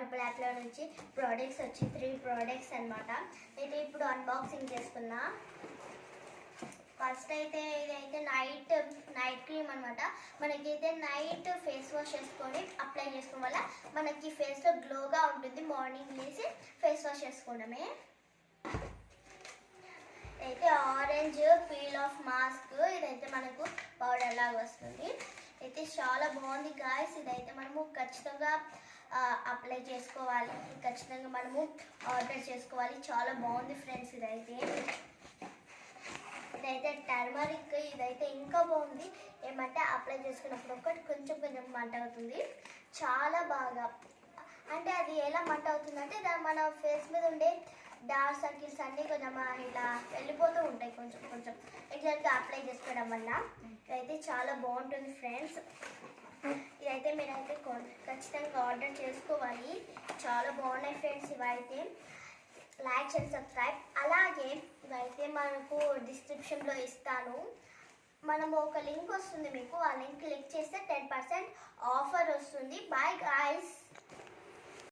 రూపాయల యాప్లో నుంచి ప్రోడక్ట్స్ వచ్చి 3 ప్రోడక్ట్స్ అనమాట. అయితే ఇప్పుడు అన్బాక్సింగ్ చేస్తున్నా. ఫస్ట్ అయితే ఇదైతే నైట్ క్రీమ్ అనమాట. మనకైతే నైట్ ఫేస్ వాష్ చేసుకొని అప్లై చేసుకోవడం వల్ల మనకి ఫేస్లో గ్లోగా ఉంటుంది. మార్నింగ్ లేసి ఫేస్ వాష్ చేసుకోవడమే. అయితే ఆరెంజ్ పీల్ ఆఫ్ మాస్క్, ఇదైతే మనకు పౌడర్ లాగా వస్తుంది. అయితే చాలా బాగుంది గాయస్. ఇదైతే మనము ఖచ్చితంగా అప్లై చేసుకోవాలి, ఖచ్చితంగా మనము ఆర్డర్ చేసుకోవాలి. చాలా బాగుంది ఫ్రెండ్స్. ఇదైతే టర్మరిక్, ఇదైతే ఇంకా బాగుంది. ఏమంటే అప్లై చేసుకున్నప్పుడు ఒకటి కొంచెం మంట అవుతుంది, చాలా బాగా. అంటే అది ఎలా మంట అవుతుందంటే మన ఫేస్ మీద ఉండే డార్క్ సర్కిల్స్ అన్నీ కొంచెం ఇలా వెళ్ళిపోతూ ఉంటాయి కొంచెం ఎగ్జాక్ట్గా అప్లై చేసుకోవడం వల్ల. ఇదైతే చాలా బాగుంటుంది ఫ్రెండ్స్. ఇదైతే మీరైతే ఖచ్చితంగా ఆర్డర్ చేసుకోవాలి. చాలా బాగున్నాయి ఫ్రెండ్స్. ఇవైతే లైక్ అండ్ సబ్స్క్రైబ్. అలాగే ఇవైతే మనకు డిస్క్రిప్షన్లో ఇస్తాను. మనము ఒక లింక్ వస్తుంది మీకు, ఆ లింక్ క్లిక్ చేస్తే 10% ఆఫర్ వస్తుంది. Bye guys.